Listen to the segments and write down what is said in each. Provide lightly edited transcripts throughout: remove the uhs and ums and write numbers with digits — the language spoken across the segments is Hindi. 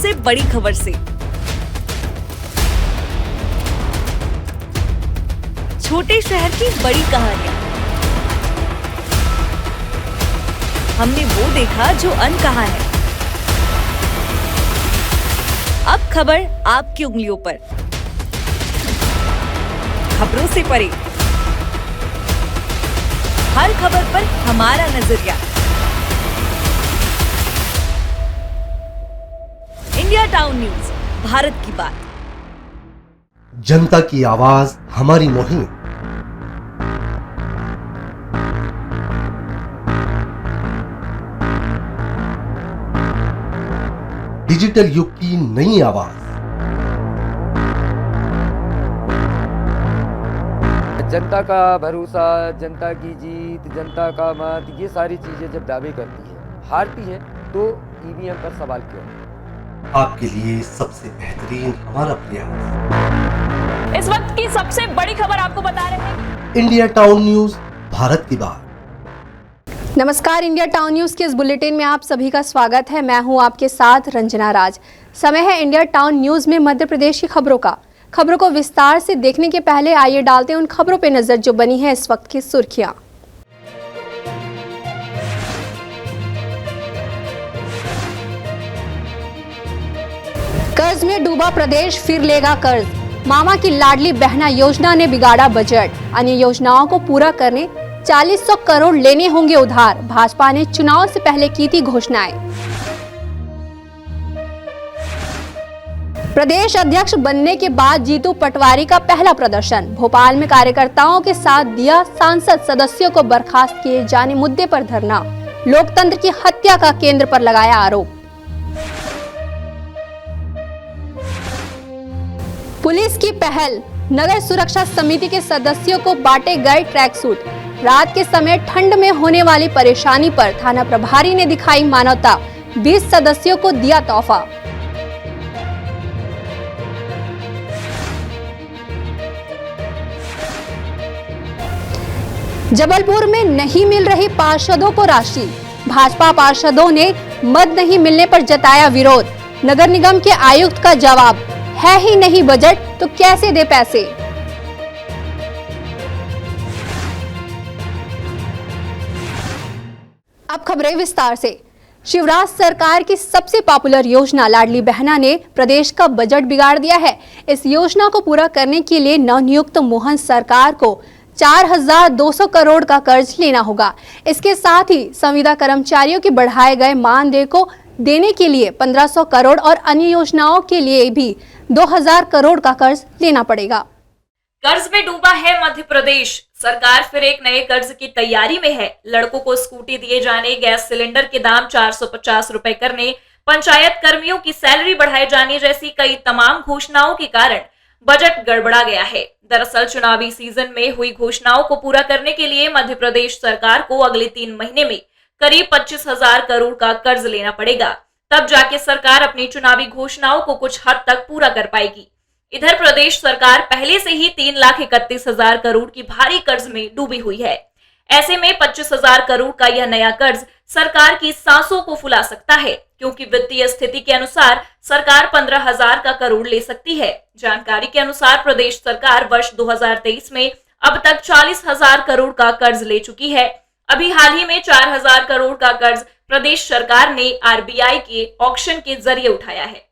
सबसे बड़ी खबर से। छोटे शहर की बड़ी कहानियां। हमने वो देखा जो अनकहा है। अब खबर आपकी उंगलियों पर, खबरों से परे। हर खबर पर हमारा नजरिया। इंडिया टाउन न्यूज, भारत की बात। जनता की आवाज, हमारी मुहिम। डिजिटल युग की नई आवाज। जनता का भरोसा, जनता की जीत, जनता का मत, ये सारी चीजें जब दावे करती है, हारती है, तो ईवीएम पर सवाल क्यों? आपके लिए सबसे बेहतरीन हमारा प्रयास। इस वक्त की सबसे बड़ी खबर आपको बता रहे हैं। इंडिया टाउन न्यूज, भारत की बात। नमस्कार, इंडिया टाउन न्यूज के इस बुलेटिन में आप सभी का स्वागत है। मैं हूं आपके साथ रंजना राज। समय है इंडिया टाउन न्यूज में मध्य प्रदेश की खबरों का। खबरों को विस्तार से देखने के पहले आइए डालते हैं उन खबरों पे नजर जो बनी है इस वक्त की सुर्खियां। कर्ज में डूबा प्रदेश फिर लेगा कर्ज। मामा की लाडली बहना योजना ने बिगाड़ा बजट। अन्य योजनाओं को पूरा करने 4,100 करोड़ लेने होंगे उधार। भाजपा ने चुनाव से पहले की थी घोषणाएं। प्रदेश अध्यक्ष बनने के बाद जीतू पटवारी का पहला प्रदर्शन। भोपाल में कार्यकर्ताओं के साथ दिया सांसद सदस्यों को बर्खास्त किए जाने मुद्दे पर धरना। लोकतंत्र की हत्या का केंद्र पर लगाया आरोप। पुलिस की पहल, नगर सुरक्षा समिति के सदस्यों को बांटे गए ट्रैक सूट। रात के समय ठंड में होने वाली परेशानी पर थाना प्रभारी ने दिखाई मानवता। 20 सदस्यों को दिया तोहफा। जबलपुर में नहीं मिल रही पार्षदों को राशि। भाजपा पार्षदों ने मद नहीं मिलने पर जताया विरोध। नगर निगम के आयुक्त का जवाब, है ही नहीं बजट तो कैसे दे पैसे। अब खबरें विस्तार से। शिवराज सरकार की सबसे पॉपुलर योजना लाडली बहना ने प्रदेश का बजट बिगाड़ दिया है। इस योजना को पूरा करने के लिए नवनियुक्त मोहन सरकार को 4,200 करोड़ का कर्ज लेना होगा। इसके साथ ही संविदा कर्मचारियों के बढ़ाए गए मानदेय को देने के लिए 1,500 करोड़ और अन्य योजनाओं के लिए भी 2,000 करोड़ का कर्ज लेना पड़ेगा। कर्ज में डूबा है मध्य प्रदेश। सरकार फिर एक नए कर्ज की तैयारी में है। लड़कों को स्कूटी दिए जाने, गैस सिलेंडर के दाम 450 रुपए करने, पंचायत कर्मियों की सैलरी बढ़ाए जाने जैसी कई तमाम घोषणाओं के कारण बजट गड़बड़ा गया है। दरअसल चुनावी सीजन में हुई घोषणाओं को पूरा करने के लिए मध्य प्रदेश सरकार को अगले 3 महीने में करीब 25,000 करोड़ का कर्ज लेना पड़ेगा। तब जाके सरकार अपनी चुनावी घोषणाओं को कुछ हद तक पूरा कर पाएगी। इधर प्रदेश सरकार पहले से ही 3,31,000 करोड़ की भारी कर्ज में डूबी हुई है। ऐसे में 25,000 करोड़ का यह नया कर्ज सरकार की सांसों को फुला सकता है, क्योंकि वित्तीय स्थिति के अनुसार सरकार 15,000 का करोड़ ले सकती है। जानकारी के अनुसार प्रदेश सरकार वर्ष 2023 में अब तक 40,000 करोड़ का कर्ज ले चुकी है। अभी हाल ही में 4,000 करोड़ का कर्ज प्रदेश सरकार ने आरबीआई के ऑक्शन के जरिए उठाया है।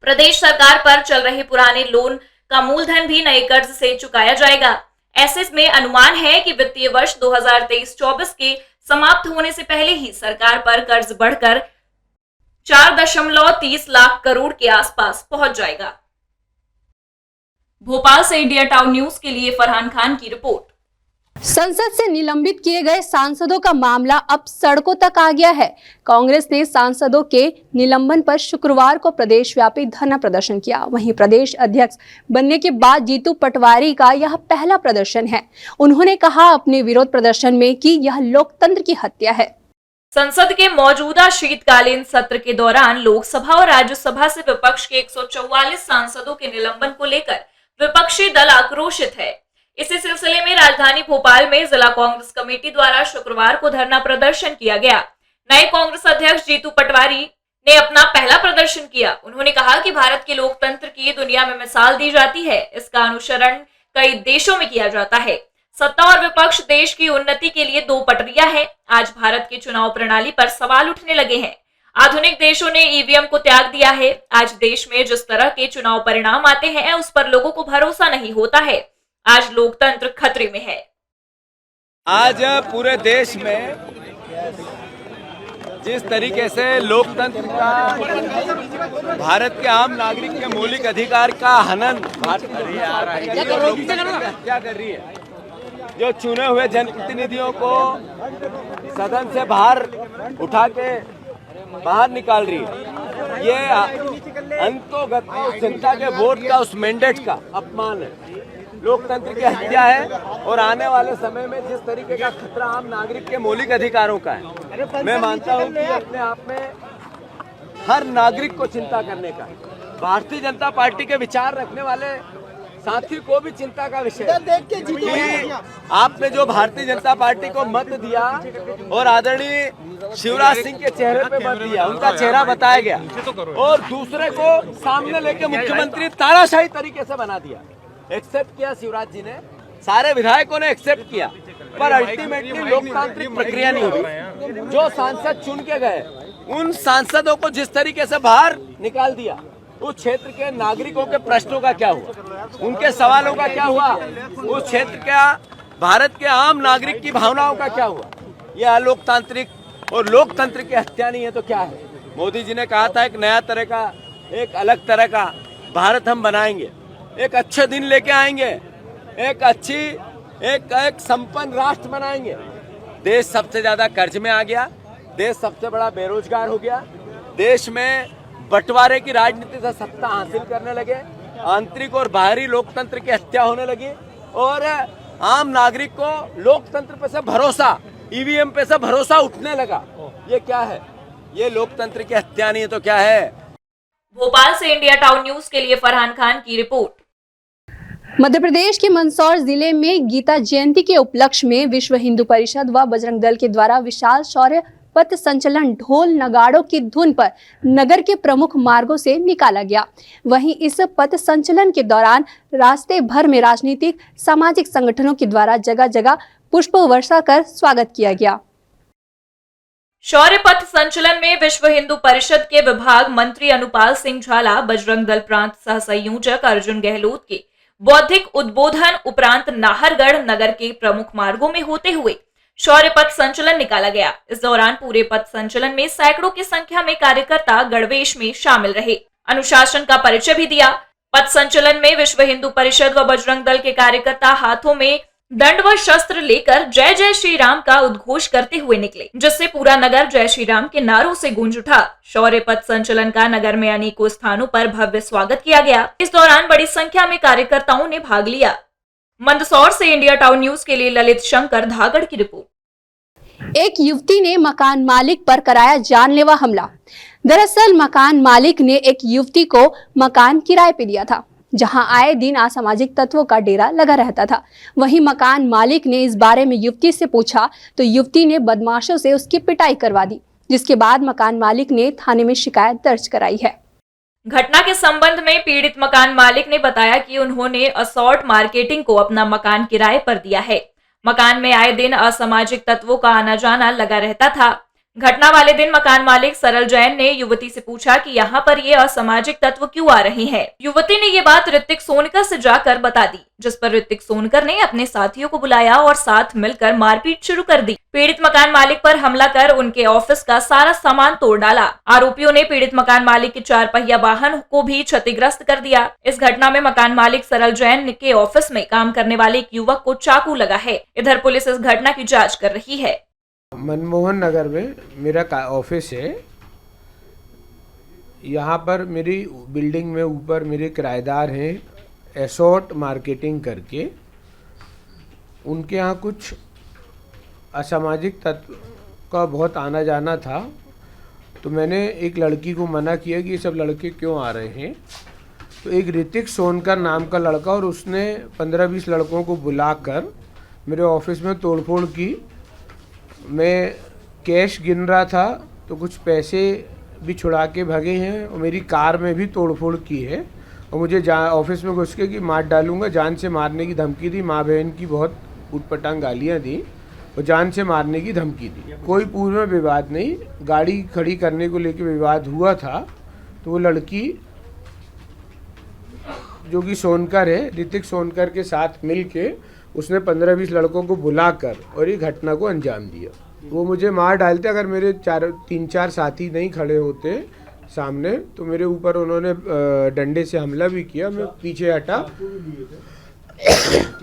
प्रदेश सरकार पर चल रहे पुराने लोन का मूलधन भी नए कर्ज से चुकाया जाएगा। ऐसे में अनुमान है कि वित्तीय वर्ष 2023-24 के समाप्त होने से पहले ही सरकार पर कर्ज बढ़कर 4.30 लाख करोड़ के आसपास पहुंच जाएगा। भोपाल से इंडिया टाउन न्यूज के लिए फरहान खान की रिपोर्ट। संसद से निलंबित किए गए सांसदों का मामला अब सड़कों तक आ गया है। कांग्रेस ने सांसदों के निलंबन पर शुक्रवार को प्रदेश व्यापी धरना प्रदर्शन किया। वहीं प्रदेश अध्यक्ष बनने के बाद जीतू पटवारी का यह पहला प्रदर्शन है। उन्होंने कहा अपने विरोध प्रदर्शन में कि यह लोकतंत्र की हत्या है। संसद के मौजूदा शीतकालीन सत्र के दौरान लोकसभा और राज्यसभा से विपक्ष के 144 सांसदों के निलंबन को लेकर विपक्षी दल आक्रोशित है। इसी सिलसिले में राजधानी भोपाल में जिला कांग्रेस कमेटी द्वारा शुक्रवार को धरना प्रदर्शन किया गया। नए कांग्रेस अध्यक्ष जीतू पटवारी ने अपना पहला प्रदर्शन किया। उन्होंने कहा कि भारत के लोकतंत्र की दुनिया में मिसाल दी जाती है, इसका अनुसरण कई देशों में किया जाता है। सत्ता और विपक्ष देश की उन्नति के लिए दो पटरियां हैं। आज भारत की चुनाव प्रणाली पर सवाल उठने लगे हैं। आधुनिक देशों ने ईवीएम को त्याग दिया है। आज देश में जिस तरह के चुनाव परिणाम आते हैं उस पर लोगों को भरोसा नहीं होता है। आज लोकतंत्र खतरे में है। आज पूरे देश में जिस तरीके से लोकतंत्र का, भारत के आम नागरिक के मौलिक अधिकार का हनन भारत क्या कर रही है, जो चुने हुए जनप्रतिनिधियों को सदन से बाहर उठा के बाहर निकाल रही है, ये अंतोगत्वा उस जनता के वोट का, उस मैंडेट का अपमान है, लोकतंत्र की हत्या है। और आने वाले समय में जिस तरीके का खतरा आम नागरिक के मौलिक अधिकारों का है, मैं मानता हूं कि अपने आप में हर नागरिक को चिंता करने का, भारतीय जनता पार्टी के विचार रखने वाले साथी को भी चिंता का विषय है कि आपने जो भारतीय जनता पार्टी को मत दिया और आदरणीय शिवराज सिंह के चेहरे पे मत दिया, उनका चेहरा बताया गया, और दूसरे को सामने लेके मुख्यमंत्री तानाशाही तरीके से बना दिया। एक्सेप्ट किया शिवराज जी ने, सारे विधायकों ने एक्सेप्ट किया, पर अल्टीमेटली लोकतांत्रिक प्रक्रिया नहीं हुई। जो सांसद चुन के गए उन सांसदों को जिस तरीके से बाहर निकाल दिया, उस क्षेत्र के नागरिकों के प्रश्नों का क्या हुआ, उनके सवालों का क्या हुआ, उस क्षेत्र का भारत के आम नागरिक की भावनाओं का क्या हुआ। ये अलोकतांत्रिक और लोकतंत्र की हत्या नहीं है तो क्या है। मोदी जी ने कहा था एक नया तरह का, एक अलग तरह का भारत हम बनाएंगे, एक अच्छे दिन लेके आएंगे, एक संपन्न राष्ट्र बनाएंगे। देश सबसे ज्यादा कर्ज में आ गया, देश सबसे बड़ा बेरोजगार हो गया, देश में बंटवारे की राजनीति से सत्ता हासिल करने लगे, आंतरिक और बाहरी लोकतंत्र की हत्या होने लगी, और आम नागरिक को लोकतंत्र पे से भरोसा, ईवीएम पे से भरोसा उठने लगा। ये क्या है? ये लोकतंत्र की हत्या नहीं है तो क्या है। भोपाल से इंडिया टाउन न्यूज के लिए फरहान खान की रिपोर्ट। मध्य प्रदेश के मंदसौर जिले में गीता जयंती के उपलक्ष्य में विश्व हिंदू परिषद व बजरंग दल के द्वारा विशाल शौर्य पथ संचलन ढोल नगाड़ों की धुन पर नगर के प्रमुख मार्गों से निकाला गया। वहीं इस पथ संचलन के दौरान रास्ते भर में राजनीतिक सामाजिक संगठनों के द्वारा जगह जगह पुष्प वर्षा कर स्वागत किया गया। शौर्य पथ संचलन में विश्व हिंदू परिषद के विभाग मंत्री अनुपाल सिंह झाला, बजरंग दल प्रांत सह संयोजक अर्जुन गहलोत के बौद्धिक उद्बोधन उपरांत नाहरगढ़ नगर के प्रमुख मार्गों में होते हुए शौर्य पथ संचलन निकाला गया। इस दौरान पूरे पथ संचलन में सैकड़ों की संख्या में कार्यकर्ता गणवेश में शामिल रहे, अनुशासन का परिचय भी दिया। पथ संचलन में विश्व हिंदू परिषद व बजरंग दल के कार्यकर्ता हाथों में दंड व शस्त्र लेकर जय जय श्री राम का उद्घोष करते हुए निकले, जिससे पूरा नगर जय श्री राम के नारों से गूंज उठा। शौर्य पथ संचलन का नगर में अनेकों स्थानों पर भव्य स्वागत किया गया। इस दौरान बड़ी संख्या में कार्यकर्ताओं ने भाग लिया। मंदसौर से इंडिया टाउन न्यूज के लिए ललित शंकर धागड़ की रिपोर्ट। एक युवती ने मकान मालिक पर कराया जानलेवा हमला। दरअसल मकान मालिक ने एक युवती को मकान किराए पे दिया था, जहां आए दिन असामाजिक तत्वों का डेरा लगा रहता था। वहीं मकान मालिक ने इस बारे में युवती से पूछा तो युवती ने बदमाशों से उसकी पिटाई करवा दी, जिसके बाद मकान मालिक ने थाने में शिकायत दर्ज कराई है। घटना के संबंध में पीड़ित मकान मालिक ने बताया कि उन्होंने असॉर्ट मार्केटिंग को अपना मकान किराए पर दिया है। मकान में आए दिन असामाजिक तत्वों का आना जाना लगा रहता था। घटना वाले दिन मकान मालिक सरल जैन ने युवती से पूछा कि यहाँ पर ये असामाजिक तत्व क्यों आ रहे हैं। युवती ने ये बात ऋतिक सोनकर से जाकर बता दी, जिस पर ऋतिक सोनकर ने अपने साथियों को बुलाया और साथ मिलकर मारपीट शुरू कर दी। पीड़ित मकान मालिक पर हमला कर उनके ऑफिस का सारा सामान तोड़ डाला। आरोपियों ने पीड़ित मकान मालिक के 4 पहिया वाहन को भी क्षतिग्रस्त कर दिया। इस घटना में मकान मालिक सरल जैन के ऑफिस में काम करने वाले एक युवक को चाकू लगा है। इधर पुलिस इस घटना की जाँच कर रही है। मनमोहन नगर में मेरा ऑफिस है। यहाँ पर मेरी बिल्डिंग में ऊपर मेरे किराएदार हैं एसॉर्ट मार्केटिंग करके। उनके यहाँ कुछ असामाजिक तत्व का बहुत आना जाना था, तो मैंने एक लड़की को मना किया कि ये सब लड़के क्यों आ रहे हैं। तो एक ऋतिक सोनकर नाम का लड़का और उसने 15-20 लड़कों को बुलाकर मेरे ऑफिस में तोड़फोड़ की। मैं कैश गिन रहा था तो कुछ पैसे भी छुड़ा के भगे हैं और मेरी कार में भी तोड़फोड़ की है और मुझे ऑफिस में घुस के कि मार डालूंगा, जान से मारने की धमकी दी। माँ बहन की बहुत उटपटांग गालियाँ दी और जान से मारने की धमकी दी। कोई पूर्व में विवाद नहीं, गाड़ी खड़ी करने को लेकर विवाद हुआ था। तो वो लड़की जो कि सोनकर है, ऋतिक सोनकर के साथ मिल के उसने 15-20 लड़कों को बुलाकर और ये घटना को अंजाम दिया। वो मुझे मार डालते अगर मेरे 3-4 साथी नहीं खड़े होते सामने, तो मेरे ऊपर उन्होंने डंडे से हमला भी किया। मैं पीछे हटा,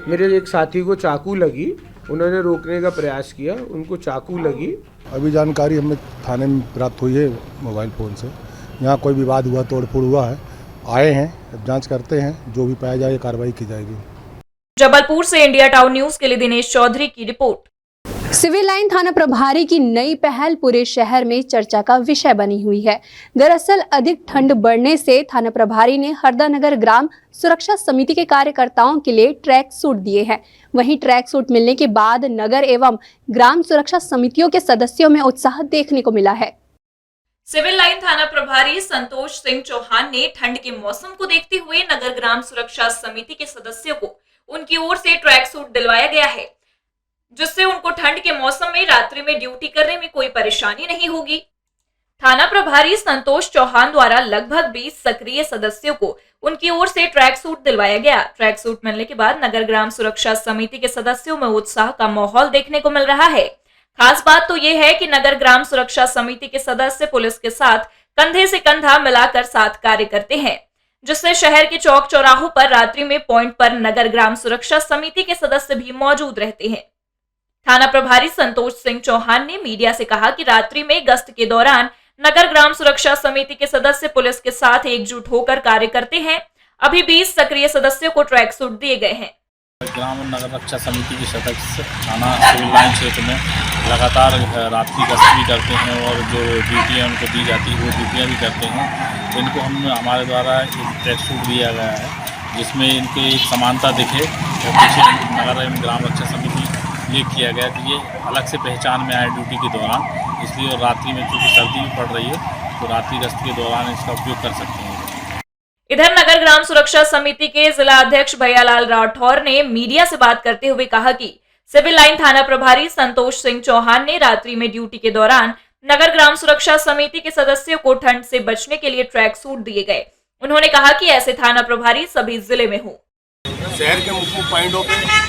मेरे एक साथी को चाकू लगी, उन्होंने रोकने का प्रयास किया, उनको चाकू लगी। अभी जानकारी हमें थाने में प्राप्त हुई है मोबाइल फ़ोन से, यहाँ कोई विवाद हुआ, तोड़फोड़ हुआ है। आए हैं, अब जांच करते हैं, जो भी पाया जाए कार्रवाई की जाएगी। जबलपुर से इंडिया टाउन न्यूज के लिए दिनेश चौधरी की रिपोर्ट। सिविल लाइन थाना प्रभारी की नई पहल पूरे शहर में चर्चा का विषय बनी हुई है। दरअसल अधिक ठंड बढ़ने से थाना प्रभारी ने हरदानगर ग्राम सुरक्षा समिति के कार्यकर्ताओं के लिए ट्रैक सूट दिए हैं। वहीं ट्रैक सूट मिलने के बाद नगर एवं ग्राम सुरक्षा समितियों के सदस्यों में उत्साह देखने को मिला है। सिविल लाइन थाना प्रभारी संतोष सिंह चौहान ने ठंड के मौसम को देखते हुए नगर ग्राम सुरक्षा समिति के सदस्यों को उनकी ओर से ट्रैक सूट दिलवाया गया है, जिससे उनको ठंड के मौसम में रात्रि में ड्यूटी करने में कोई परेशानी नहीं होगी। थाना प्रभारी संतोष चौहान द्वारा लगभग 20 सक्रिय सदस्यों को उनकी ओर से ट्रैक सूट दिलवाया गया। ट्रैक सूट मिलने के बाद नगर ग्राम सुरक्षा समिति के सदस्यों में उत्साह का माहौल देखने को मिल रहा है। खास बात तो यह है कि नगर ग्राम सुरक्षा समिति के सदस्य पुलिस के साथ कंधे से कंधा मिलाकर साथ कार्य करते हैं, जिससे शहर के चौक चौराहों पर रात्रि में पॉइंट पर नगर ग्राम सुरक्षा समिति के सदस्य भी मौजूद रहते हैं। थाना प्रभारी संतोष सिंह चौहान ने मीडिया से कहा कि रात्रि में गश्त के दौरान नगर ग्राम सुरक्षा समिति के सदस्य पुलिस के साथ एकजुट होकर कार्य करते हैं। अभी 20 सक्रिय सदस्यों को ट्रैक सूट दिए गए हैं। ग्राम नगर रक्षा समिति के सदस्य थाना सिविल लाइन क्षेत्र में लगातार रात्रि गश्त भी करते हैं और जो ड्यूटियाँ उनको दी जाती है वो ड्यूटियाँ भी करते हैं। तो इनको हमारे द्वारा एक ट्रैक सूट दिया गया है, जिसमें इनके एक समानता दिखे और पीछे नगर एवं ग्राम रक्षा समिति ये किया गया कि ये अलग से पहचान में आए ड्यूटी के दौरान। इसलिए और रात्रि में चूँकि सर्दी भी पड़ रही है तो रात्रि गश्त के दौरान इसका उपयोग कर सकते हैं। इधर नगर ग्राम सुरक्षा समिति के जिला अध्यक्ष भैयालाल राठौर ने मीडिया से बात करते हुए कहा कि सिविल लाइन थाना प्रभारी संतोष सिंह चौहान ने रात्रि में ड्यूटी के दौरान नगर ग्राम सुरक्षा समिति के सदस्यों को ठंड से बचने के लिए ट्रैक सूट दिए गए। उन्होंने कहा कि ऐसे थाना प्रभारी सभी जिले में हो। शहर के मुख्य पॉइंटों पे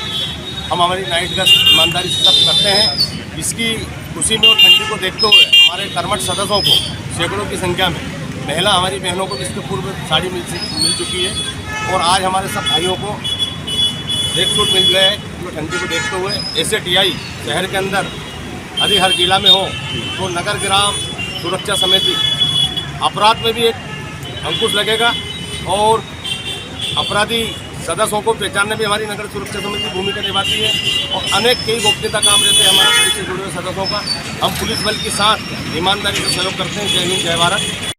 हम हमारी नाइट गश्त ईमानदारी से सब करते हैं। इसकी खुशी में और ठंडी को देखते हुए हमारे कर्मठ सदस्यों को सैकड़ों की संख्या में, महिला हमारी बहनों को इसके पूर्व साड़ी मिल चुकी है और आज हमारे सब भाइयों को ट्रैक सूट मिल गए हैं। जो ठंडी को देखते हुए ऐसे टीआई शहर के अंदर यदि हर जिला में हो तो नगर ग्राम सुरक्षा समिति अपराध में भी एक अंकुश लगेगा और अपराधी सदस्यों को पहचानने में हमारी नगर सुरक्षा समिति भूमिका निभाती है और अनेक कई गोपनीयता काम रहते हैं हमारे पुलिस से जुड़े हुए सदस्यों का। हम पुलिस बल के साथ ईमानदारी से सहयोग करते हैं। जय हिंद, जय भारत।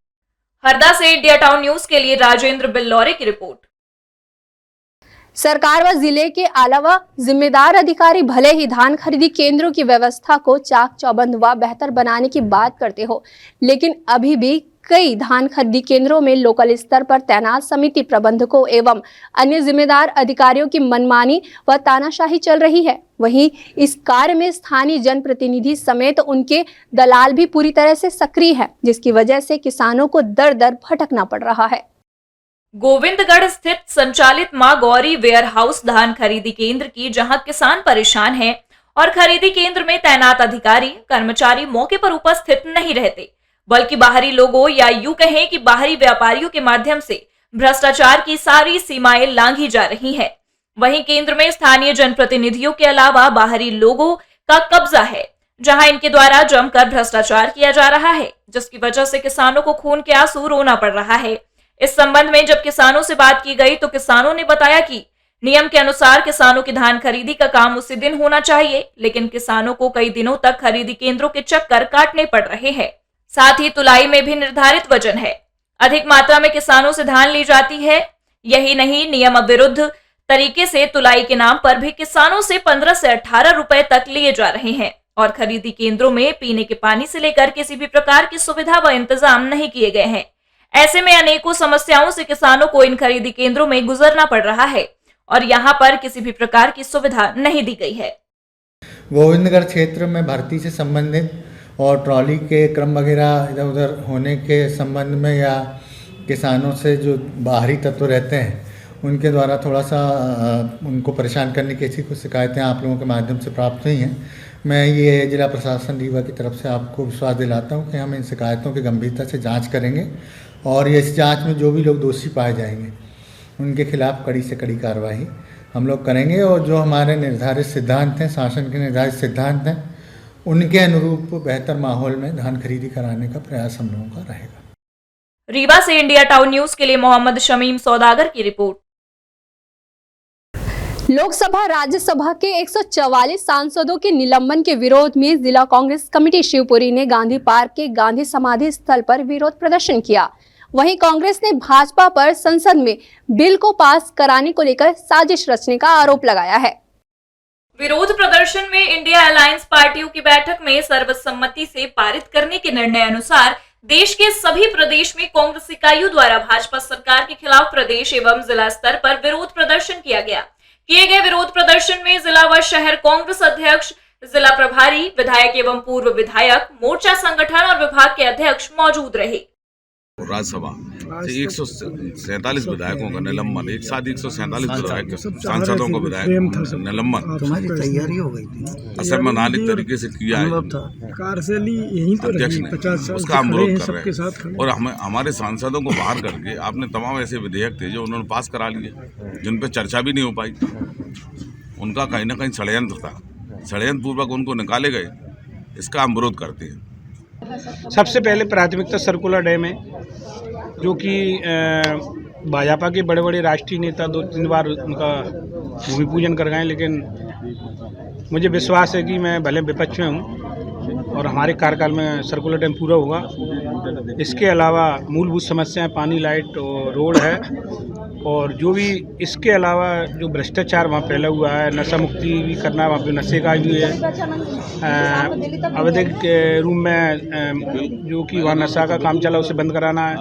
हरदा से इंडिया टाउन न्यूज के लिए राजेंद्र बिल्लौरे की रिपोर्ट। सरकार व जिले के अलावा जिम्मेदार अधिकारी भले ही धान खरीदी केंद्रों की व्यवस्था को चाक चौबंद व बेहतर बनाने की बात करते हो, लेकिन अभी भी कई धान खरीदी केंद्रों में लोकल स्तर पर तैनात समिति प्रबंधकों एवं अन्य जिम्मेदार अधिकारियों की मनमानी व तानाशाही चल रही है। वहीं इस कार्य में स्थानीय जनप्रतिनिधि समेत उनके दलाल भी पूरी तरह से सक्रिय है, जिसकी वजह से किसानों को दर दर भटकना पड़ रहा है। गोविंदगढ़ स्थित संचालित मां गौरी वेयर हाउस धान खरीदी केंद्र की जहां किसान परेशान हैं और खरीदी केंद्र में तैनात अधिकारी कर्मचारी मौके पर उपस्थित नहीं रहते, बल्कि बाहरी लोगों या यूं कहें कि बाहरी व्यापारियों के माध्यम से भ्रष्टाचार की सारी सीमाएं लांघी जा रही हैं। वहीं केंद्र में स्थानीय जनप्रतिनिधियों के अलावा बाहरी लोगों का कब्जा है, जहां इनके द्वारा जमकर भ्रष्टाचार किया जा रहा है, जिसकी वजह से किसानों को खून के आंसू रोना पड़ रहा है। इस संबंध में जब किसानों से बात की गई तो किसानों ने बताया कि नियम के अनुसार किसानों की धान खरीदी का काम उसी दिन होना चाहिए, लेकिन किसानों को कई दिनों तक खरीदी केंद्रों के चक्कर काटने पड़ रहे हैं। साथ ही तुलाई में भी निर्धारित वजन है, अधिक मात्रा में किसानों से धान ली जाती है। यही नहीं, नियम विरुद्ध तरीके से तुलाई के नाम पर भी किसानों से 15 से 18 रुपए तक लिए जा रहे हैं। और खरीदी केंद्रों में पीने के पानी से लेकर किसी भी प्रकार की सुविधा व इंतजाम नहीं किए गए हैं। ऐसे में अनेकों समस्याओं से किसानों को इन खरीदी केंद्रों में गुजरना पड़ रहा है और यहाँ पर किसी भी प्रकार की सुविधा नहीं दी गई है। गोविंदगढ़ क्षेत्र में भर्ती से संबंधित और ट्रॉली के क्रम वगैरह इधर उधर होने के संबंध में या किसानों से जो बाहरी तत्व रहते हैं उनके द्वारा थोड़ा सा उनको परेशान करने की ऐसी कुछ शिकायतें आप लोगों के माध्यम से प्राप्त हुई हैं। मैं ये जिला प्रशासन रीवा की तरफ से आपको विश्वास दिलाता हूँ कि हम इन शिकायतों की गंभीरता से जांच करेंगे और इस जांच में जो भी लोग दोषी पाए जाएंगे उनके खिलाफ कड़ी से कड़ी कार्रवाई हम लोग करेंगे और जो हमारे निर्धारित सिद्धांत हैं, शासन के निर्धारित सिद्धांत हैं, उनके अनुरूप बेहतर माहौल में धान खरीदी कराने का प्रयास हम लोगों का रहेगा। रीवा से इंडिया टाउन न्यूज के लिए मोहम्मद शमीम सौदागर की रिपोर्ट। लोकसभा राज्यसभा के 144 सांसदों के निलंबन के विरोध में जिला कांग्रेस कमेटी शिवपुरी ने गांधी पार्क के गांधी समाधि स्थल पर विरोध प्रदर्शन किया। वहीं कांग्रेस ने भाजपा पर संसद में बिल को पास कराने को लेकर साजिश रचने का आरोप लगाया है। विरोध प्रदर्शन में इंडिया अलायंस पार्टियों की बैठक में सर्वसम्मति से पारित करने के निर्णय अनुसार देश के सभी प्रदेश में कांग्रेस इकाइयों द्वारा भाजपा सरकार के खिलाफ प्रदेश एवं जिला स्तर पर विरोध प्रदर्शन किया गया। किए गए विरोध प्रदर्शन में जिला व शहर कांग्रेस अध्यक्ष, जिला प्रभारी, विधायक एवं पूर्व विधायक, मोर्चा संगठन और विभाग के अध्यक्ष मौजूद रहे। राज्यसभा से 147 विधायकों का निलंबन, एक साथ 147 विधायक सांसदों को विधायक निलंबन तुम्हारी तैयारी हो गई थी, असंवैधानिक तरीके से किया है अध्यक्ष ने, उसका हम विरोध कर रहे हैं। और हमारे सांसदों को बाहर करके आपने तमाम ऐसे विधेयक थे जो उन्होंने पास करा लिए, जिन पर चर्चा भी नहीं हो पाई। उनका कहीं ना कहीं षड्यंत्र था, षड्यंत्र पूर्वक उनको निकाले गए, इसका हम विरोध करते हैं। सबसे पहले प्राथमिकता सर्कुलर डैम है, जो कि भाजपा के बड़े बड़े राष्ट्रीय नेता 2-3 बार उनका भूमि पूजन कर गए, लेकिन मुझे विश्वास है कि मैं भले विपक्ष में हूँ और हमारे कार्यकाल में सर्कुलर डैम पूरा होगा। इसके अलावा मूलभूत समस्याएं पानी, लाइट और रोड है, और जो भी इसके अलावा जो भ्रष्टाचार वहाँ फैला हुआ है, नशा मुक्ति भी करना, वहाँ पे नशे का भी है, अवैध रूम में जो कि वहाँ नशा का काम चला उसे बंद कराना है,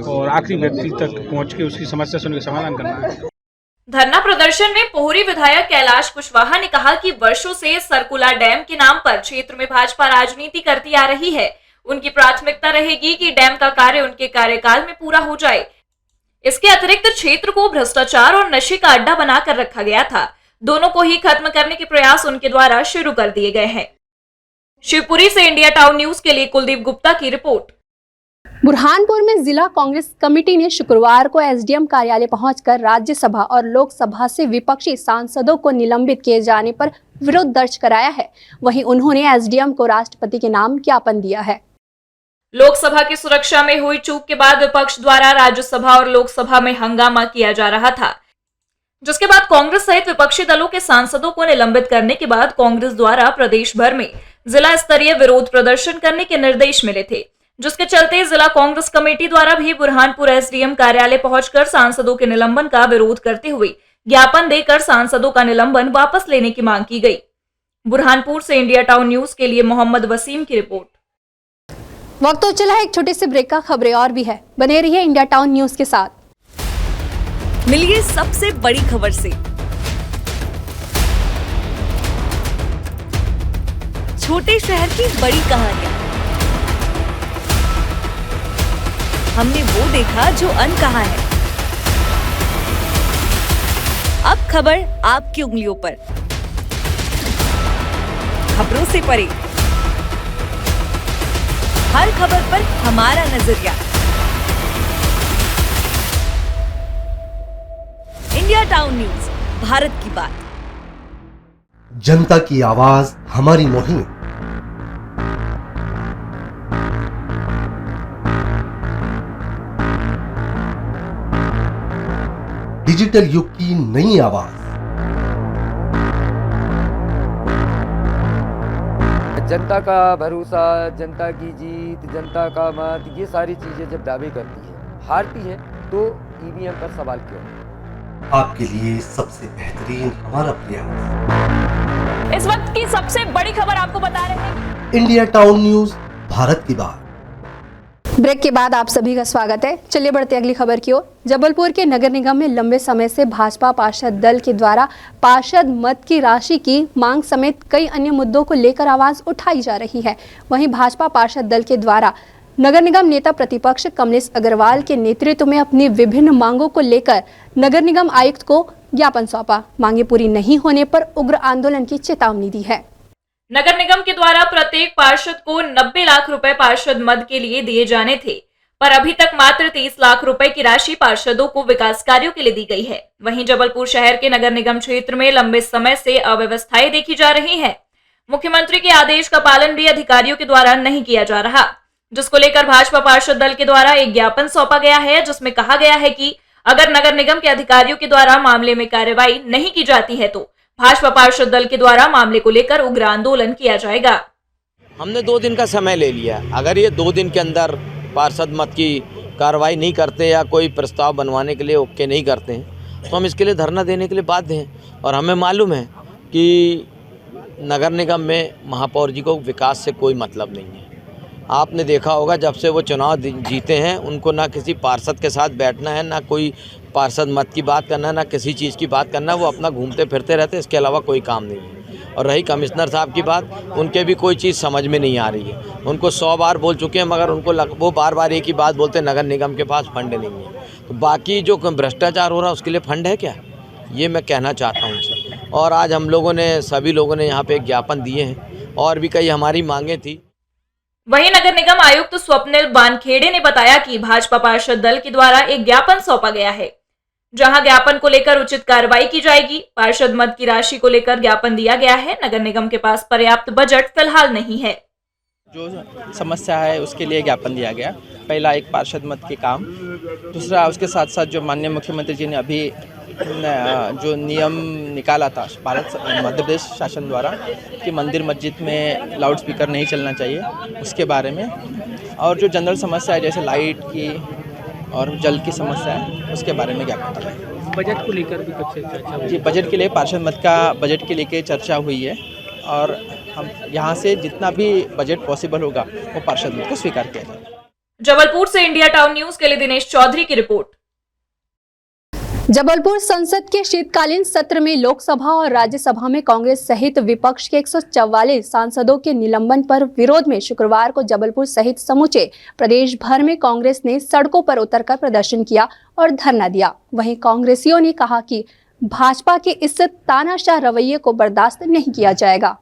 और आखिरी व्यक्ति तक पहुँच के उसकी समस्या से उनका समाधान करना है। धरना प्रदर्शन में पोहरी विधायक कैलाश कुशवाहा ने कहा कि वर्षों से सर्कुलर डैम के नाम पर क्षेत्र में भाजपा राजनीति करती आ रही है। उनकी प्राथमिकता रहेगी कि डैम का कार्य उनके कार्यकाल में पूरा हो जाए। इसके अतिरिक्त क्षेत्र को भ्रष्टाचार और नशे का अड्डा बनाकर रखा गया था, दोनों को ही खत्म करने के प्रयास उनके द्वारा शुरू कर दिए गए हैं। शिवपुरी से इंडिया टाउन न्यूज के लिए कुलदीप गुप्ता की रिपोर्ट। बुरहानपुर में जिला कांग्रेस कमेटी ने शुक्रवार को एसडीएम कार्यालय पहुंचकर राज्यसभा और लोकसभा से विपक्षी सांसदों को निलंबित किए जाने पर विरोध दर्ज कराया है। वहीं उन्होंने एसडीएम को राष्ट्रपति के नाम ज्ञापन दिया है। लोकसभा की सुरक्षा में हुई चूक के बाद विपक्ष द्वारा राज्यसभा और लोकसभा में हंगामा किया जा रहा था, जिसके बाद कांग्रेस सहित विपक्षी दलों के सांसदों को निलंबित करने के बाद कांग्रेस द्वारा प्रदेश भर में जिला स्तरीय विरोध प्रदर्शन करने के निर्देश मिले थे, जिसके चलते जिला कांग्रेस कमेटी द्वारा भी बुरहानपुर एसडीएम कार्यालय पहुंचकर सांसदों के निलंबन का विरोध करते हुए ज्ञापन देकर सांसदों का निलंबन वापस लेने की मांग की गई। बुरहानपुर से इंडिया टाउन न्यूज के लिए मोहम्मद वसीम की रिपोर्ट। वक्त तो चला है एक छोटे से ब्रेक का, खबरें और भी है, बने रहिए इंडिया टाउन न्यूज के साथ। मिलिए सबसे बड़ी खबर से। छोटे शहर की बड़ी कहानियां, हमने वो देखा जो अनकहा है। अब खबर आपकी उंगलियों पर, खबरों से परे, हर खबर पर हमारा नजरिया। इंडिया टाउन न्यूज, भारत की बात। जनता की आवाज हमारी मुहिम। डिजिटल युग की नई आवाज। जनता का भरोसा, जनता की जीत, जनता का मत, ये सारी चीजें जब दावे करती है, हारती है, तो ईवीएम पर सवाल क्यों? आपके लिए सबसे बेहतरीन हमारा प्रयास। इस वक्त की सबसे बड़ी खबर आपको बता रहे हैं। इंडिया टाउन न्यूज, भारत की बात। ब्रेक के बाद आप सभी का स्वागत है। चलिए बढ़ते अगली खबर की ओर। जबलपुर के नगर निगम में लंबे समय से भाजपा पार्षद दल के द्वारा पार्षद मद की राशि की मांग समेत कई अन्य मुद्दों को लेकर आवाज उठाई जा रही है। वहीं भाजपा पार्षद दल के द्वारा नगर निगम नेता प्रतिपक्ष कमलेश अग्रवाल के नेतृत्व में अपनी विभिन्न मांगों को लेकर नगर निगम आयुक्त को ज्ञापन सौंपा। मांगे पूरी नहीं होने पर उग्र आंदोलन की चेतावनी दी है। नगर निगम के द्वारा प्रत्येक पार्षद को 90 लाख रुपए पार्षद मद के लिए दिए जाने थे, पर अभी तक मात्र 30 लाख रुपए की राशि पार्षदों को विकास कार्यों के लिए दी गई है। वहीं जबलपुर शहर के नगर निगम क्षेत्र में लंबे समय से अव्यवस्थाएं देखी जा रही हैं। मुख्यमंत्री के आदेश का पालन भी अधिकारियों के द्वारा नहीं किया जा रहा, जिसको लेकर भाजपा पार्षद दल के द्वारा एक ज्ञापन सौंपा गया है, जिसमें कहा गया है कि अगर नगर निगम के अधिकारियों के द्वारा मामले में कार्रवाई नहीं की जाती है तो भाजपा पार्षद दल के द्वारा मामले को लेकर उग्र आंदोलन किया जाएगा। हमने 2 दिन का समय ले लिया। अगर ये 2 दिन के अंदर पार्षद मत की कार्रवाई नहीं करते या कोई प्रस्ताव बनवाने के लिए ओके नहीं करते हैं तो हम इसके लिए धरना देने के लिए बाध्य हैं। और हमें मालूम है कि नगर निगम में महापौर जी को विकास से कोई मतलब नहीं है। आपने देखा होगा जब से वो चुनाव जीते हैं उनको ना किसी पार्षद के साथ बैठना है, ना कोई पार्षद मत की बात करना है, ना किसी चीज़ की बात करना है। वो अपना घूमते फिरते रहते, इसके अलावा कोई काम नहीं है। और रही कमिश्नर साहब की बात, उनके भी कोई चीज़ समझ में नहीं आ रही है। उनको 100 बार बोल चुके हैं मगर उनको वो बार बार एक ही बात बोलते हैं, नगर निगम के पास फंड नहीं है। तो बाकी जो भ्रष्टाचार हो रहा है उसके लिए फंड है क्या, ये मैं कहना चाहता हूँ उनसे। और आज हम लोगों ने सभी लोगों ने यहाँ पे एक ज्ञापन दिए हैं और भी कई हमारी मांगें थी। वहीं नगर निगम आयुक्त स्वप्निल बानखेड़े ने बताया कि भाजपा पार्षद दल के द्वारा एक ज्ञापन सौंपा गया है, जहां ज्ञापन को लेकर उचित कार्रवाई की जाएगी। पार्षद मद की राशि को लेकर ज्ञापन दिया गया है। नगर निगम के पास पर्याप्त बजट फिलहाल नहीं है। जो समस्या है उसके लिए ज्ञापन दिया गया। पहला एक पार्षद मद के काम, दूसरा उसके साथ साथ जो माननीय मुख्यमंत्री जी ने अभी जो नियम निकाला था मध्य प्रदेश शासन द्वारा कि मंदिर मस्जिद में लाउड स्पीकर नहीं चलना चाहिए, उसके बारे में। और जो जनरल समस्या है जैसे लाइट की और जल की समस्या है उसके बारे में ज्ञापन दिया है। बजट को लेकर भी कुछ चर्चा हुई? जी, बजट के लिए पार्षद मद का बजट के लेके चर्चा हुई है और हम यहाँ से जितना भी बजट पॉसिबल होगा वो पार्षद मद को स्वीकार किया जाएगा। जबलपुर से इंडिया टाउन न्यूज के लिए दिनेश चौधरी की रिपोर्ट। जबलपुर संसद के शीतकालीन सत्र में लोकसभा और राज्यसभा में कांग्रेस सहित विपक्ष के 144 सांसदों के निलंबन पर विरोध में शुक्रवार को जबलपुर सहित समूचे प्रदेश भर में कांग्रेस ने सड़कों पर उतरकर प्रदर्शन किया और धरना दिया। वहीं कांग्रेसियों ने कहा कि भाजपा के इस तानाशाह रवैये को बर्दाश्त नहीं किया जाएगा।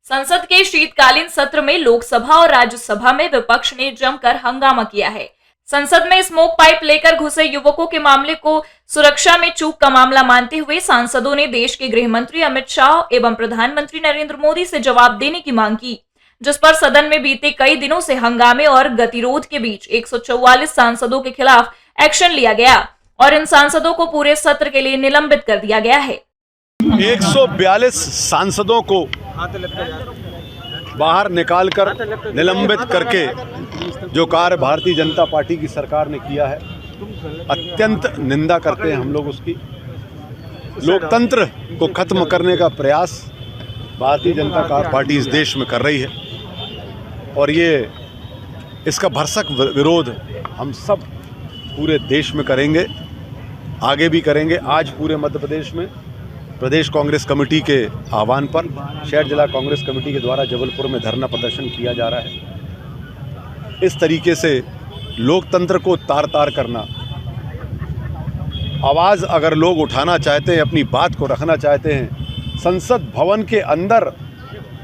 संसद के शीतकालीन सत्र में लोकसभा और राज्यसभा में विपक्ष ने जमकर हंगामा किया है। संसद में स्मोक पाइप लेकर घुसे युवकों के मामले को सुरक्षा में चूक का मामला मानते हुए सांसदों ने देश के गृह मंत्री अमित शाह एवं प्रधानमंत्री नरेंद्र मोदी से जवाब देने की मांग की, जिस पर सदन में बीते कई दिनों से हंगामे और गतिरोध के बीच 144 सांसदों के खिलाफ एक्शन लिया गया और इन सांसदों को पूरे सत्र के लिए निलंबित कर दिया गया है। 142 सांसदों को बाहर निकालकर निलंबित करके जो कार्य भारतीय जनता पार्टी की सरकार ने किया है, अत्यंत निंदा करते हैं हम लोग उसकी। लोकतंत्र को खत्म करने का प्रयास भारतीय जनता पार्टी इस देश में कर रही है और ये इसका भरसक विरोध हम सब पूरे देश में करेंगे, आगे भी करेंगे। आज पूरे मध्य प्रदेश में प्रदेश कांग्रेस कमेटी के आह्वान पर शहर जिला कांग्रेस कमेटी के द्वारा जबलपुर में धरना प्रदर्शन किया जा रहा है। इस तरीके से लोकतंत्र को तार तार करना, आवाज़ अगर लोग उठाना चाहते हैं, अपनी बात को रखना चाहते हैं, संसद भवन के अंदर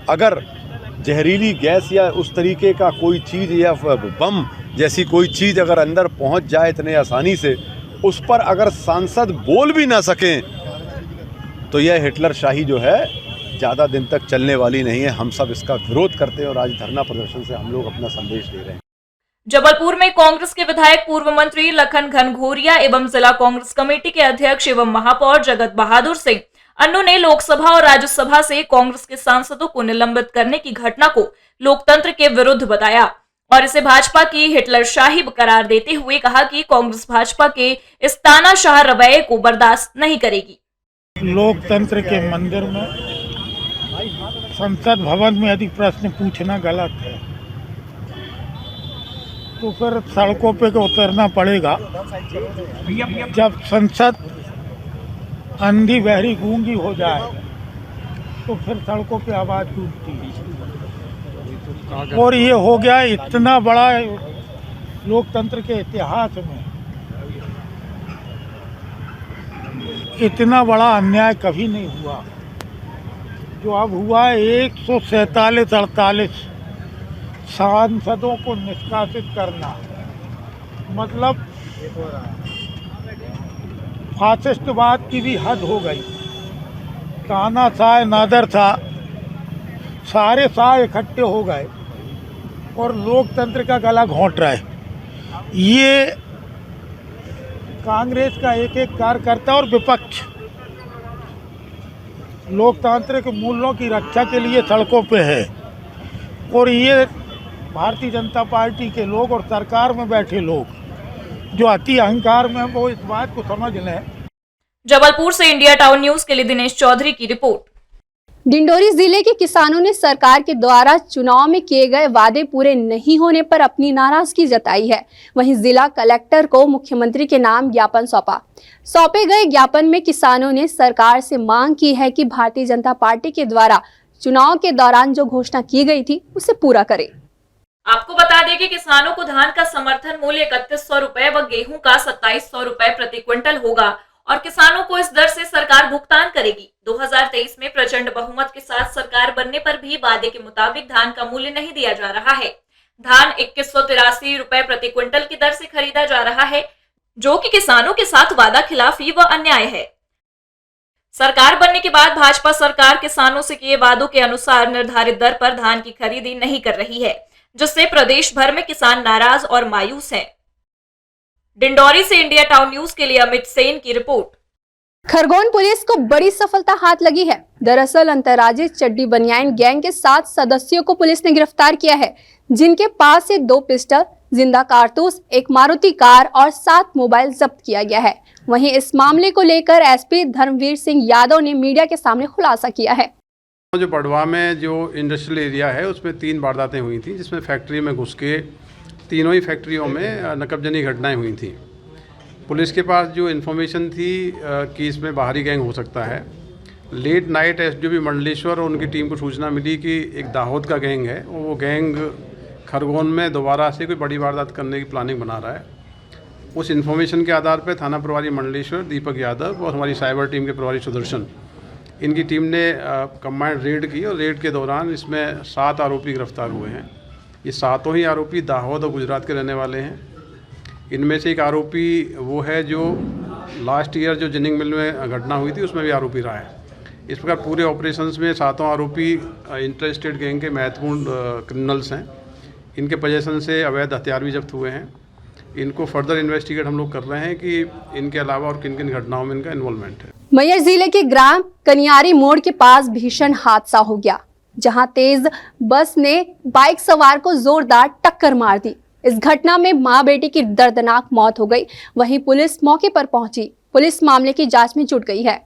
अगर जहरीली गैस या उस तरीके का कोई चीज़ या बम जैसी कोई चीज़ अगर अंदर पहुंच जाए इतने आसानी से, उस पर अगर सांसद बोल भी ना सकें तो यह हिटलर शाही जो है ज़्यादा दिन तक चलने वाली नहीं है। हम सब इसका विरोध करते हैं और आज धरना प्रदर्शन से हम लोग अपना संदेश दे रहे हैं। जबलपुर में कांग्रेस के विधायक पूर्व मंत्री लखन घनघोरिया एवं जिला कांग्रेस कमेटी के अध्यक्ष एवं महापौर जगत बहादुर सिंह अन्नू ने लोकसभा और राज्यसभा से कांग्रेस के सांसदों को निलंबित करने की घटना को लोकतंत्र के विरुद्ध बताया और इसे भाजपा की हिटलरशाही करार देते हुए कहा कि कांग्रेस भाजपा के इस तानाशाह रवैये को बर्दाश्त नहीं करेगी। लोकतंत्र के मंदिर में संसद भवन में यदि प्रश्न पूछना गलत है तो फिर सड़कों पे को उतरना पड़ेगा। जब संसद अंधी बहरी गूंगी हो जाए तो फिर सड़कों पे आवाज़ टूटती है। और ये हो गया इतना बड़ा लोकतंत्र के इतिहास में, इतना बड़ा अन्याय कभी नहीं हुआ जो अब हुआ है। 147-48 सांसदों को निष्कासित करना मतलब फासिस्टवाद की भी हद हो गई। तानाशाह नादर था, सारे शाह इकट्ठे हो गए और लोकतंत्र का गला घोंट रहा है। ये कांग्रेस का एक एक कार्यकर्ता और विपक्ष लोकतांत्रिक मूल्यों की रक्षा के लिए सड़कों पे है और ये भारतीय जनता पार्टी के लोग और सरकार में बैठे लोग जो अति अहंकार में वो इस बात को समझ लें। जबलपुर से इंडिया टाउन न्यूज के लिए दिनेश चौधरी की रिपोर्ट। डिंडोरी जिले के किसानों ने सरकार के द्वारा चुनाव में किए गए वादे पूरे नहीं होने पर अपनी नाराजगी जताई है। वहीं जिला कलेक्टर को मुख्यमंत्री के नाम ज्ञापन सौंपे गए ज्ञापन में किसानों ने सरकार से मांग की है कि भारतीय जनता पार्टी के द्वारा चुनाव के दौरान जो घोषणा की गई थी उसे पूरा करे। आपको बता दें कि किसानों को धान का समर्थन मूल्य 3100 रुपए व गेहूं का 2700 रुपए प्रति क्विंटल होगा और किसानों को इस दर से सरकार भुगतान करेगी। 2023 में प्रचंड बहुमत के साथ सरकार बनने पर भी वादे के मुताबिक धान का मूल्य नहीं दिया जा रहा है। धान 2183 रुपए प्रति क्विंटल की दर से खरीदा जा रहा है, जो कि किसानों के साथ वादा खिलाफी व अन्याय है। सरकार बनने के बाद भाजपा सरकार किसानों से किए वादों के अनुसार निर्धारित दर पर धान की खरीदी नहीं कर रही है, जिससे प्रदेश भर में किसान नाराज और मायूस हैं। डिंडोरी से इंडिया टाउन न्यूज के लिए अमित सेन की रिपोर्ट। खरगोन पुलिस को बड़ी सफलता हाथ लगी है। दरअसल अंतर्राज्यीय चड्डी बनियान गैंग के 7 सदस्यों को पुलिस ने गिरफ्तार किया है, जिनके पास से 2 पिस्टल, जिंदा कारतूस, एक मारुति कार और 7 मोबाइल जब्त किया गया है। वहीं इस मामले को लेकर एसपी धर्मवीर सिंह यादव ने मीडिया के सामने खुलासा किया है। जो बड़वा में जो इंडस्ट्रियल एरिया है उसमें 3 वारदातें हुई थी, जिसमें फैक्ट्री में घुस के तीनों ही फैक्ट्रियों में नकबजनी घटनाएं हुई थी। पुलिस के पास जो इन्फॉर्मेशन थी कि इसमें बाहरी गैंग हो सकता है, लेट नाइट एसडीओपी मंडलेश्वर और उनकी टीम को सूचना मिली कि एक दाहोद का गैंग है और वो गैंग खरगोन में दोबारा से कोई बड़ी वारदात करने की प्लानिंग बना रहा है। उस इन्फॉर्मेशन के आधार पर थाना प्रभारी मंडलेश्वर दीपक यादव और हमारी साइबर टीम के प्रभारी सुदर्शन, इनकी टीम ने कंबाइंड रेड की और रेड के दौरान इसमें 7 आरोपी गिरफ्तार हुए हैं। ये 7 ही आरोपी दाहोद और गुजरात के रहने वाले हैं। इनमें से एक आरोपी वो है जो लास्ट ईयर जो जिनिंग मिल में घटना हुई थी उसमें भी आरोपी रहा है। इस प्रकार पूरे ऑपरेशंस में 7 आरोपी इंटर स्टेट गैंग के महत्वपूर्ण क्रिमिनल्स हैं। इनके पोजेशन से अवैध हथियार भी जब्त हुए हैं। इनको फर्दर इन्वेस्टिगेट हम लोग कर रहे हैं कि इनके अलावा और किन किन घटनाओं में इनका इन्वॉल्वमेंट है। मैयर जिले के ग्राम कनियारी मोड़ के पास भीषण हादसा हो गया, जहां तेज बस ने बाइक सवार को जोरदार टक्कर मार दी। इस घटना में मां बेटी की दर्दनाक मौत हो गई। वहीं पुलिस मौके पर पहुंची। पुलिस मामले की जांच में जुट गई है।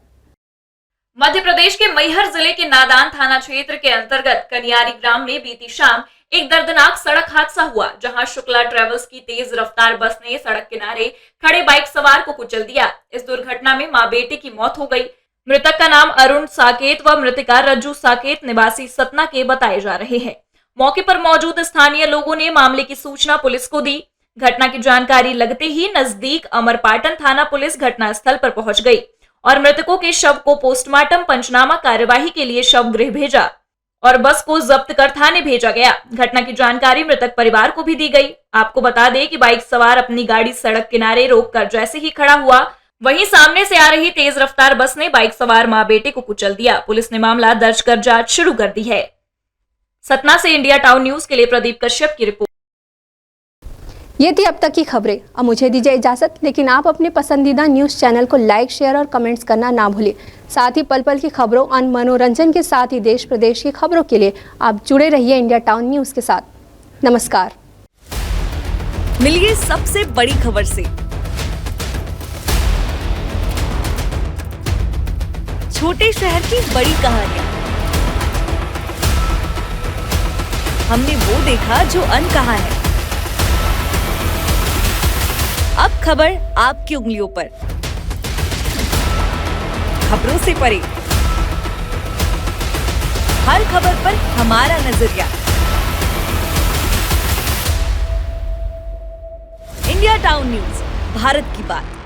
मध्य प्रदेश के मैहर जिले के नादान थाना क्षेत्र के अंतर्गत कनियारी ग्राम में बीती शाम एक दर्दनाक सड़क हादसा हुआ, जहां शुक्ला ट्रेवल्स की तेज रफ्तार बस ने सड़क किनारे खड़े बाइक सवार को कुचल दिया। इस दुर्घटना में मां बेटे की मौत हो गई। मृतक का नाम अरुण साकेत व मृतिका रज्जू साकेत निवासी सतना के बताए जा रहे हैं। मौके पर मौजूद स्थानीय लोगों ने मामले की सूचना पुलिस को दी। घटना की जानकारी लगते ही नजदीक अमरपाटन थाना पुलिस घटनास्थल पर पहुंच गई और मृतकों के शव को पोस्टमार्टम पंचनामा कार्यवाही के लिए शव गृह भेजा और बस को जब्त कर थाने भेजा गया। घटना की जानकारी मृतक परिवार को भी दी गई। आपको बता दें कि बाइक सवार अपनी गाड़ी सड़क किनारे रोककर जैसे ही खड़ा हुआ, वहीं सामने से आ रही तेज रफ्तार बस ने बाइक सवार मां बेटे को कुचल दिया। पुलिस ने मामला दर्ज कर जांच शुरू कर दी है। सतना से इंडिया टाउन न्यूज के लिए प्रदीप कश्यप की रिपोर्ट। ये थी अब तक की खबरें। अब मुझे दीजिए इजाजत, लेकिन आप अपने पसंदीदा न्यूज चैनल को लाइक, शेयर और कमेंट्स करना ना भूलें। साथ ही पल पल की खबरों और मनोरंजन के साथ ही देश प्रदेश की खबरों के लिए आप जुड़े रहिए इंडिया टाउन न्यूज के साथ। नमस्कार। मिलिए सबसे बड़ी खबर से। छोटे शहर की बड़ी कहानियां, हमने वो देखा जो अनकहा है। अब खबर आपकी उंगलियों पर, खबरों से परे, हर खबर पर हमारा नजरिया। इंडिया टाउन न्यूज, भारत की बात।